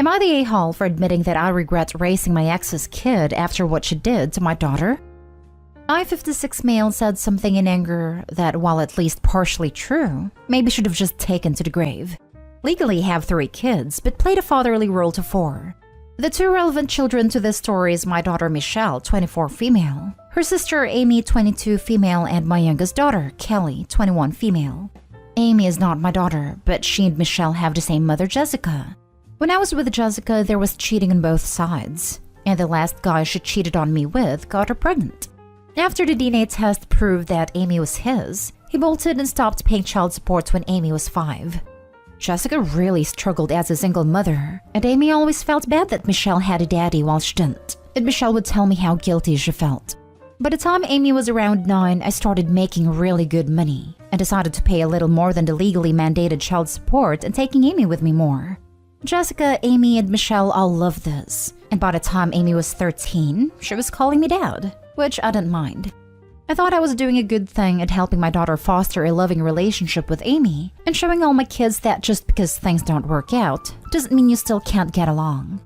Am I the a-hole for admitting that I regret raising my ex's kid after what she did to my daughter? I-56 male said something in anger that, while at least partially true, maybe should have just taken to the grave. Legally have 3 kids, but played a fatherly role to 4. The 2 relevant children to this story is my daughter Michelle, 24 female, her sister Amy, 22 female, and my youngest daughter, Kelly, 21 female. Amy is not my daughter, but she and Michelle have the same mother, Jessica. When I was with Jessica, there was cheating on both sides, and the last guy she cheated on me with got her pregnant. After the DNA test proved that Amy was his, he bolted and stopped paying child support when Amy was 5. Jessica really struggled as a single mother, and Amy always felt bad that Michelle had a daddy while she didn't, and Michelle would tell me how guilty she felt. By the time Amy was around 9, I started making really good money, and decided to pay a little more than the legally mandated child support and taking Amy with me more. Jessica, Amy, and Michelle all loved this, and by the time Amy was 13, she was calling me dad, which I didn't mind. I thought I was doing a good thing at helping my daughter foster a loving relationship with Amy, and showing all my kids that just because things don't work out doesn't mean you still can't get along.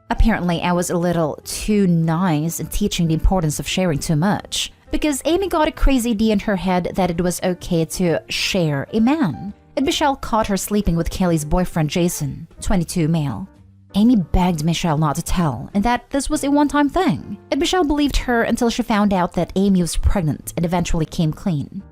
Apparently, I was a little too nice in teaching the importance of sharing too much, because Amy got a crazy idea in her head that it was okay to share a man. And Michelle caught her sleeping with Kelly's boyfriend Jason, 22 male. Amy begged Michelle not to tell, and that this was a one-time thing, and Michelle believed her until she found out that Amy was pregnant and eventually came clean.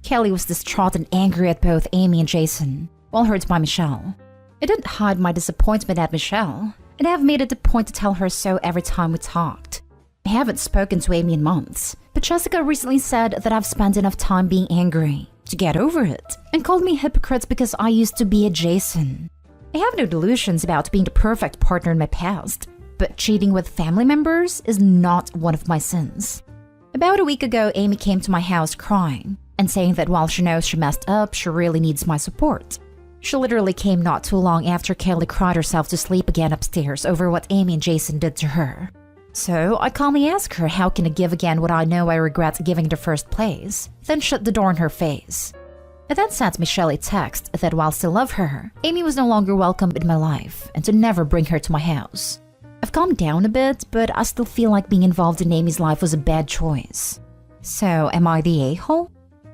Kelly was distraught and angry at both Amy and Jason, while hurt by Michelle. I didn't hide my disappointment at Michelle, and I have made it a point to tell her so every time we talked. I haven't spoken to Amy in months, but Jessica recently said that I've spent enough time being angry to get over it, and called me hypocrite because I used to be a Jason. I have no delusions about being the perfect partner in my past, but cheating with family members is not one of my sins. About a week ago, Amy came to my house crying and saying that while she knows she messed up, she really needs my support. She literally came not too long after Kelly cried herself to sleep again upstairs over what Amy and Jason did to her. So I calmly asked her how can I give again what I know I regret giving in the first place, then shut the door in her face. I then sent Michelle a text that while I still love her, Amy was no longer welcome in my life and to never bring her to my house. I've calmed down a bit, but I still feel like being involved in Amy's life was a bad choice. So am I the a-hole?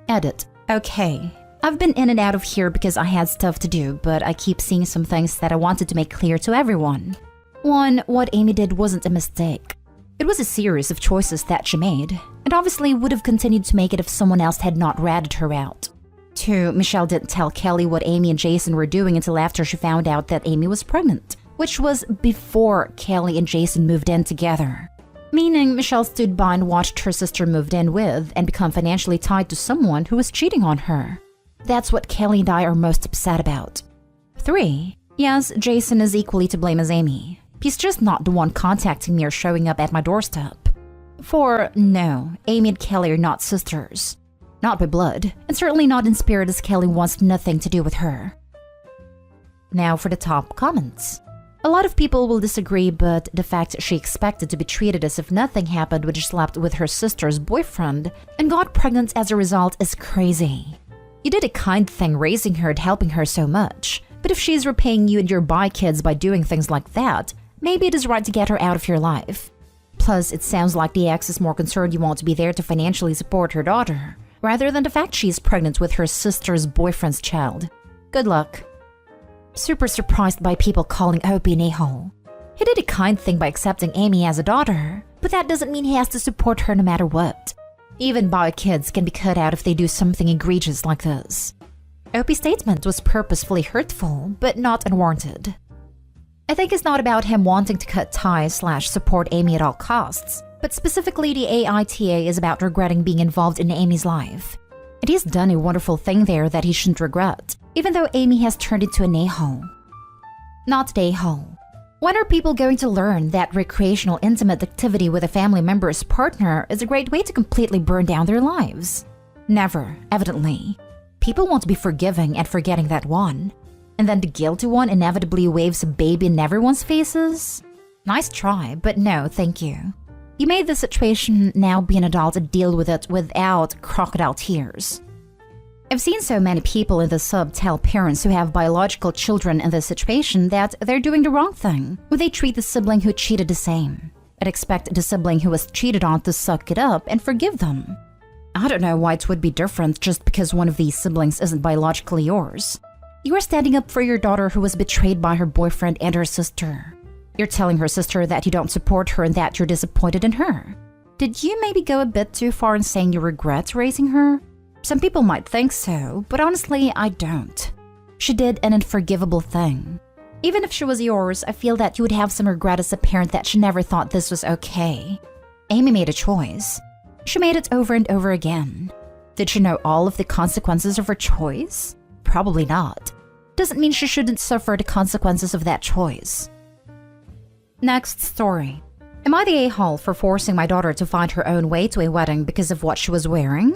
Edit. Okay. I've been in and out of here because I had stuff to do, but I keep seeing some things that I wanted to make clear to everyone. 1. What Amy did wasn't a mistake. It was a series of choices that she made, and obviously would have continued to make it if someone else had not ratted her out. 2. Michelle didn't tell Kelly what Amy and Jason were doing until after she found out that Amy was pregnant, which was before Kelly and Jason moved in together. Meaning Michelle stood by and watched her sister moved in with and become financially tied to someone who was cheating on her. That's what Kelly and I are most upset about. 3. Yes, Jason is equally to blame as Amy. He's just not the one contacting me or showing up at my doorstep. 4. No, Amy and Kelly are not sisters. Not by blood, and certainly not in spirit as Kelly wants nothing to do with her. Now for the top comments. A lot of people will disagree, but the fact she expected to be treated as if nothing happened when she slept with her sister's boyfriend and got pregnant as a result is crazy. You did a kind thing raising her and helping her so much, but if she's repaying you and your bi kids by doing things like that, maybe it is right to get her out of your life. Plus, it sounds like the ex is more concerned you won't be there to financially support her daughter, rather than the fact she's pregnant with her sister's boyfriend's child. Good luck. Super surprised by people calling Opie an a-hole. He did a kind thing by accepting Amy as a daughter, but that doesn't mean he has to support her no matter what. Even bi kids can be cut out if they do something egregious like this. Opie's statement was purposefully hurtful, but not unwarranted. I think it's not about him wanting to cut ties/support Amy at all costs, but specifically the AITA is about regretting being involved in Amy's life. And he's done a wonderful thing there that he shouldn't regret, even though Amy has turned into an a-hole. Not the a-hole. When are people going to learn that recreational intimate activity with a family member's partner is a great way to completely burn down their lives? Never, evidently. People won't be forgiving and forgetting that one. And then the guilty one inevitably waves a baby in everyone's faces? Nice try, but no, thank you. You made the situation, now be an adult and deal with it without crocodile tears. I've seen so many people in the sub tell parents who have biological children in this situation that they're doing the wrong thing when they treat the sibling who cheated the same, and expect the sibling who was cheated on to suck it up and forgive them. I don't know why it would be different just because one of these siblings isn't biologically yours. You are standing up for your daughter who was betrayed by her boyfriend and her sister. You're telling her sister that you don't support her and that you're disappointed in her. Did you maybe go a bit too far in saying you regret raising her? Some people might think so, but honestly, I don't. She did an unforgivable thing. Even if she was yours, I feel that you would have some regret as a parent that she never thought this was okay. Amy made a choice. She made it over and over again. Did she know all of the consequences of her choice? Probably not. Doesn't mean she shouldn't suffer the consequences of that choice. Next story. Am I the a-hole for forcing my daughter to find her own way to a wedding because of what she was wearing?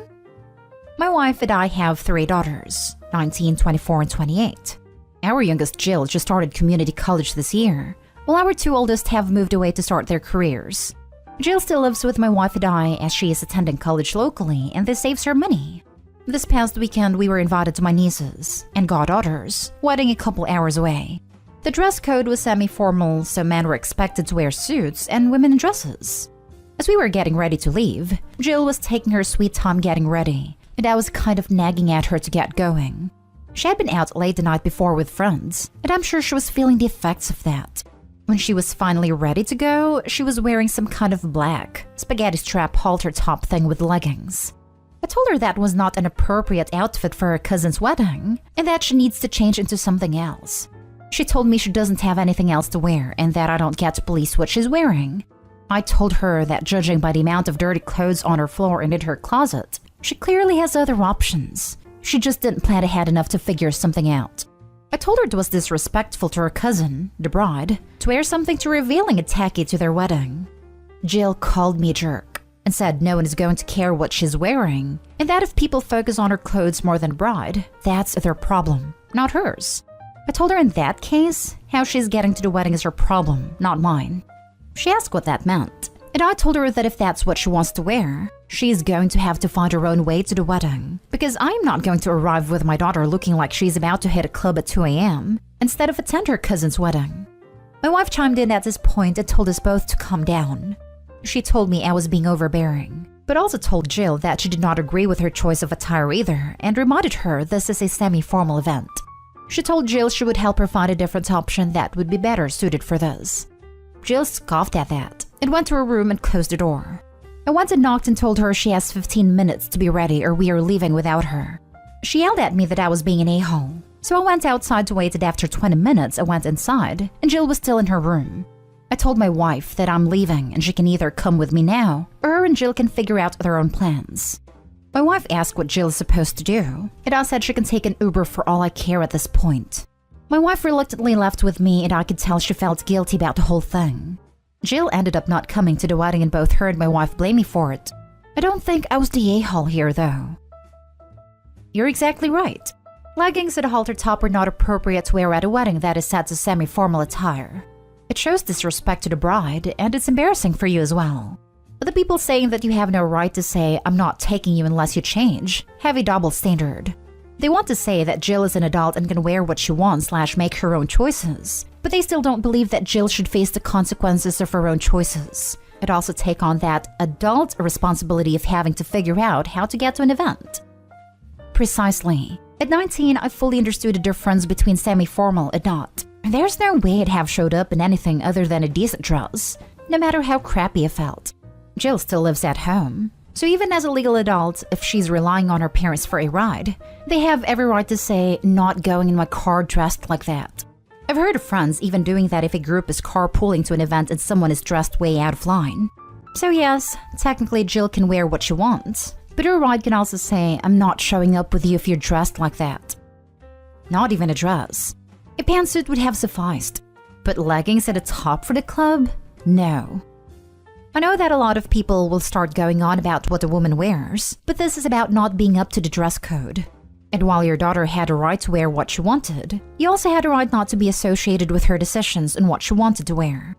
My wife and I have 3 daughters, 19, 24, and 28. Our youngest, Jill, just started community college this year, while our 2 oldest have moved away to start their careers. Jill still lives with my wife and I as she is attending college locally, and this saves her money. This past weekend, we were invited to my niece's and goddaughter's wedding a couple hours away. The dress code was semi-formal, so men were expected to wear suits and women in dresses. As we were getting ready to leave, Jill was taking her sweet time getting ready, and I was kind of nagging at her to get going. She had been out late the night before with friends, and I'm sure she was feeling the effects of that. When she was finally ready to go, she was wearing some kind of black, spaghetti strap halter top thing with leggings. I told her that was not an appropriate outfit for her cousin's wedding, and that she needs to change into something else. She told me she doesn't have anything else to wear, and that I don't get to police what she's wearing. I told her that judging by the amount of dirty clothes on her floor and in her closet, she clearly has other options. She just didn't plan ahead enough to figure something out. I told her it was disrespectful to her cousin, the bride, to wear something too revealing and tacky to their wedding. Jill called me a jerk and said no one is going to care what she's wearing, and that if people focus on her clothes more than the bride, that's their problem, not hers. I told her in that case, how she's getting to the wedding is her problem, not mine. She asked what that meant, and I told her that if that's what she wants to wear, she's going to have to find her own way to the wedding, because I'm not going to arrive with my daughter looking like she's about to hit a club at 2 a.m. instead of attend her cousin's wedding. My wife chimed in at this point and told us both to calm down. She told me I was being overbearing, but also told Jill that she did not agree with her choice of attire either and reminded her this is a semi-formal event. She told Jill she would help her find a different option that would be better suited for this. Jill scoffed at that and went to her room and closed the door. I went and knocked and told her she has 15 minutes to be ready or we are leaving without her. She yelled at me that I was being an a-hole, so I went outside to wait, and after 20 minutes I went inside and Jill was still in her room. I told my wife that I'm leaving and she can either come with me now or her and Jill can figure out their own plans. My wife asked what Jill is supposed to do, and I said she can take an Uber for all I care at this point. My wife reluctantly left with me, and I could tell she felt guilty about the whole thing. Jill ended up not coming to the wedding, and both her and my wife blame me for it. I don't think I was the a-hole here, though. You're exactly right. Leggings and a halter top are not appropriate to wear at a wedding that is set to semi-formal attire. It shows disrespect to the bride, and it's embarrassing for you as well. But the people saying that you have no right to say, "I'm not taking you unless you change," have a double standard. They want to say that Jill is an adult and can wear what she wants / make her own choices, but they still don't believe that Jill should face the consequences of her own choices, and also take on that adult responsibility of having to figure out how to get to an event. Precisely. At 19, I fully understood the difference between semi-formal and not. There's no way I'd have showed up in anything other than a decent dress, no matter how crappy it felt. Jill still lives at home, so even as a legal adult, if she's relying on her parents for a ride, they have every right to say, "Not going in my car dressed like that." I've heard of friends even doing that if a group is carpooling to an event and someone is dressed way out of line. So yes, technically Jill can wear what she wants, but her ride can also say, "I'm not showing up with you if you're dressed like that." Not even a dress. A pantsuit would have sufficed, but leggings at a top for the club? No. I know that a lot of people will start going on about what a woman wears, but this is about not being up to the dress code. And while your daughter had a right to wear what she wanted, you also had a right not to be associated with her decisions on what she wanted to wear.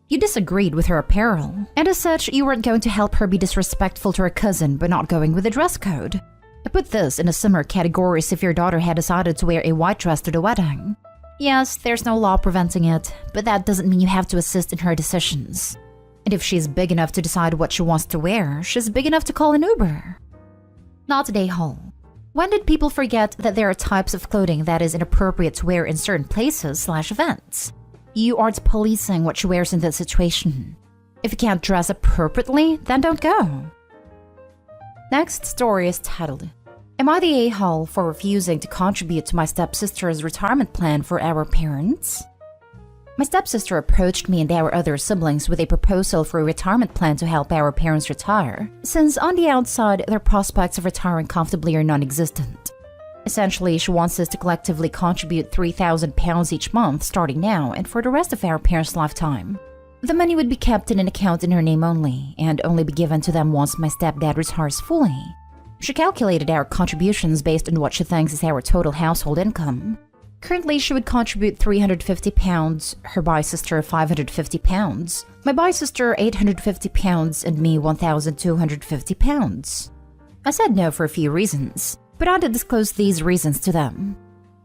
You disagreed with her apparel, and as such, you weren't going to help her be disrespectful to her cousin by not going with the dress code. I put this in a similar category as if your daughter had decided to wear a white dress to the wedding. Yes, there's no law preventing it, but that doesn't mean you have to assist in her decisions. And if she's big enough to decide what she wants to wear, she's big enough to call an Uber. Not today, Hall. When did people forget that there are types of clothing that is inappropriate to wear in certain places/events? You aren't policing what she wears in that situation. If you can't dress appropriately, then don't go. Next story is titled, Am I the a-hole for refusing to contribute to my stepsister's retirement plan for our parents? My stepsister approached me and our other siblings with a proposal for a retirement plan to help our parents retire, since on the outside, their prospects of retiring comfortably are non-existent. Essentially, she wants us to collectively contribute £3,000 each month starting now and for the rest of our parents' lifetime. The money would be kept in an account in her name only, and only be given to them once my stepdad retires fully. She calculated our contributions based on what she thinks is our total household income. Currently, she would contribute £350, her bi-sister £550, my bi-sister £850, and me £1,250. I said no for a few reasons, but I did disclose these reasons to them.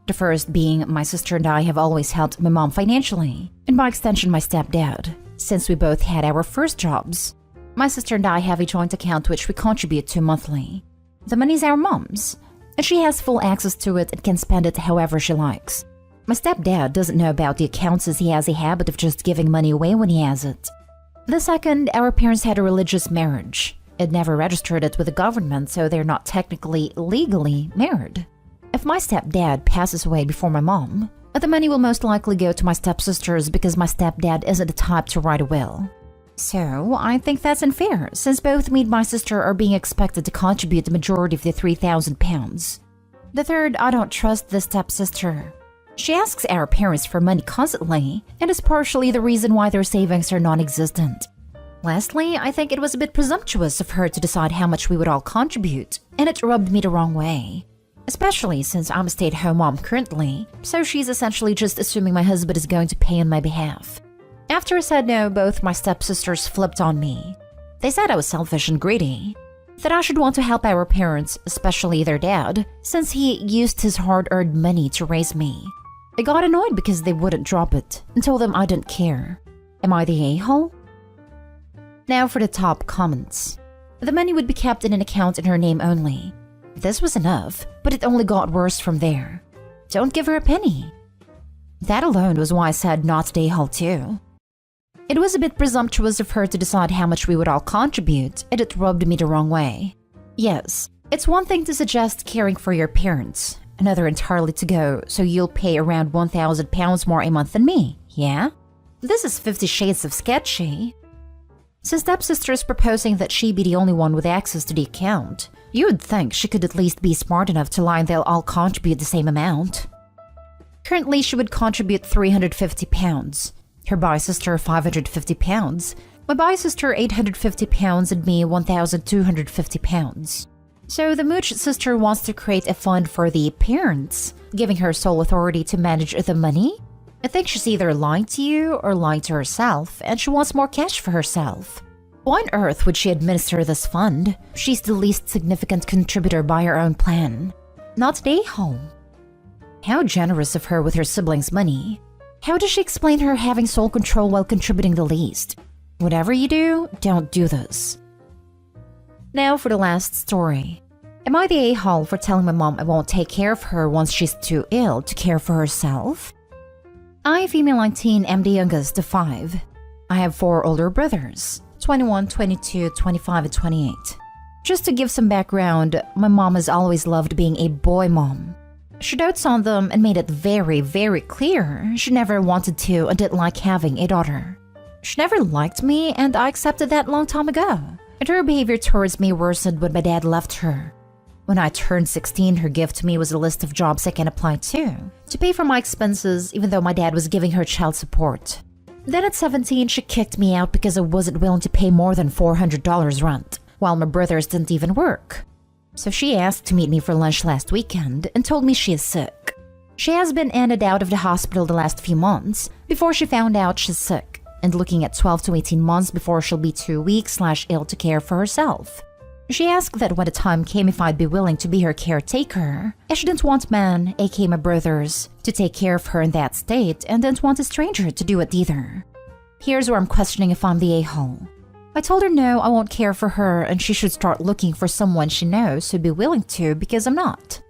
The first being my sister and I have always helped my mom financially, and by extension my stepdad, since we both had our first jobs. My sister and I have a joint account which we contribute to monthly. The money's our mom's, and she has full access to it and can spend it however she likes. My stepdad doesn't know about the accounts as he has a habit of just giving money away when he has it. The second, our parents had a religious marriage. It never registered it with the government, so they're not technically legally married. If my stepdad passes away before my mom, the money will most likely go to my stepsisters because my stepdad isn't the type to write a will. So, I think that's unfair, since both me and my sister are being expected to contribute the majority of the £3,000. The third, I don't trust this stepsister. She asks our parents for money constantly, and is partially the reason why their savings are non-existent. Lastly, I think it was a bit presumptuous of her to decide how much we would all contribute, and it rubbed me the wrong way. Especially since I'm a stay-at-home mom currently, so she's essentially just assuming my husband is going to pay on my behalf. After I said no, both my stepsisters flipped on me. They said I was selfish and greedy, that I should want to help our parents, especially their dad, since he used his hard-earned money to raise me. I got annoyed because they wouldn't drop it, and told them I didn't care. Am I the a-hole? Now for the top comments. The money would be kept in an account in her name only. This was enough, but it only got worse from there. Don't give her a penny. That alone was why I said not the a-hole too. It was a bit presumptuous of her to decide how much we would all contribute, and it rubbed me the wrong way. Yes, it's one thing to suggest caring for your parents, another entirely to go, so you'll pay around £1,000 more a month than me, yeah? This is 50 shades of sketchy. Since stepsister is proposing that she be the only one with access to the account, you would think she could at least be smart enough to lie and they'll all contribute the same amount. Currently, she would contribute £350. Her bi-sister £550, my bi-sister £850, and me £1,250. So the mooch sister wants to create a fund for the parents, giving her sole authority to manage the money? I think she's either lying to you or lying to herself, and she wants more cash for herself. Why on earth would she administer this fund? She's the least significant contributor by her own plan. Not the a-hole. How generous of her with her siblings' money. How does she explain her having sole control while contributing the least? Whatever you do, don't do this. Now for the last story. Am I the a-hole for telling my mom I won't take care of her once she's too ill to care for herself? I, female 19, am the youngest of 5. I have 4 older brothers, 21, 22, 25, and 28. Just to give some background, my mom has always loved being a boy mom. She dotes on them and made it very, very clear she never wanted to and didn't like having a daughter. She never liked me, and I accepted that long time ago. And her behavior towards me worsened when my dad left her. When I turned 16, her gift to me was a list of jobs I can apply to pay for my expenses, even though my dad was giving her child support. Then at 17, she kicked me out because I wasn't willing to pay more than $400 rent, while my brothers didn't even work. So she asked to meet me for lunch last weekend and told me she is sick. She has been in and out of the hospital the last few months before she found out she's sick, and looking at 12 to 18 months before she'll be too weak/ill to care for herself. She asked that when the time came if I'd be willing to be her caretaker, as she didn't want men, aka my brothers, to take care of her in that state and didn't want a stranger to do it either. Here's where I'm questioning if I'm the a-hole. I told her no, I won't care for her and she should start looking for someone she knows who'd be willing to because I'm not.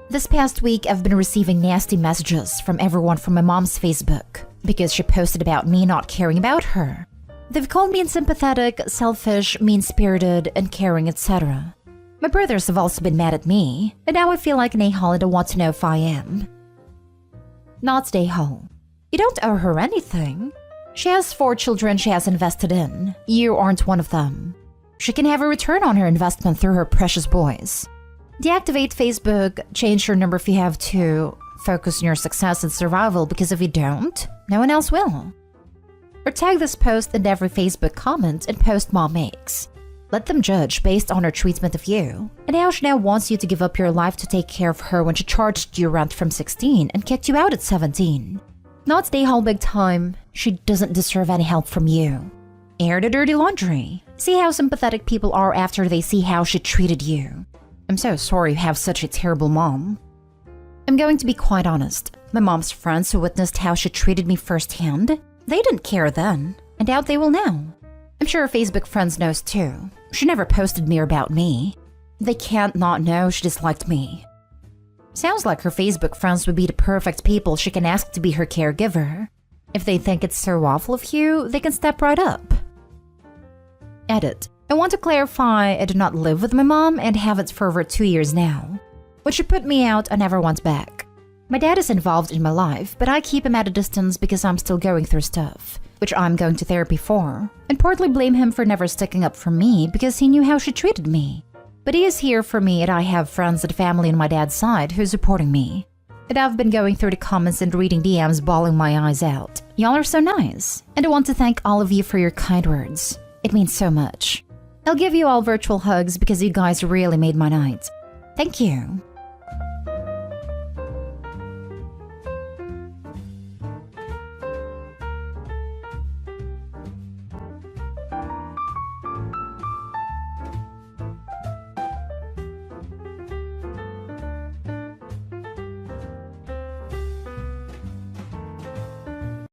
This past week, I've been receiving nasty messages from everyone from my mom's Facebook because she posted about me not caring about her. They've called me unsympathetic, selfish, mean-spirited, and caring, etc. My brothers have also been mad at me, and now I feel like an a-hole and I want to know if I am. Not the a-hole. You don't owe her anything. She has 4 children she has invested in. You aren't one of them. She can have a return on her investment through her precious boys. Deactivate Facebook, change your number if you have to, focus on your success and survival because if you don't, no one else will. Or tag this post in every Facebook comment and post mom makes. Let them judge based on her treatment of you, and how she now wants you to give up your life to take care of her when she charged you rent from 16 and kicked you out at 17. Not stay home big time, she doesn't deserve any help from you. Air the dirty laundry. See how sympathetic people are after they see how she treated you. I'm so sorry you have such a terrible mom. I'm going to be quite honest. My mom's friends who witnessed how she treated me firsthand, they didn't care then. I doubt they will now. I'm sure her Facebook friends knows too. She never posted me or about me. They can't not know she disliked me. Sounds like her Facebook friends would be the perfect people she can ask to be her caregiver. If they think it's so awful of you, they can step right up. Edit. I want to clarify I do not live with my mom and haven't for over 2 years now. When she put me out, I never went back. My dad is involved in my life, but I keep him at a distance because I'm still going through stuff, which I'm going to therapy for, and partly blame him for never sticking up for me because he knew how she treated me. But he is here for me and I have friends and family on my dad's side who's supporting me. And I've been going through the comments and reading DMs bawling my eyes out. Y'all are so nice, and I want to thank all of you for your kind words. It means so much. I'll give you all virtual hugs because you guys really made my night. Thank you.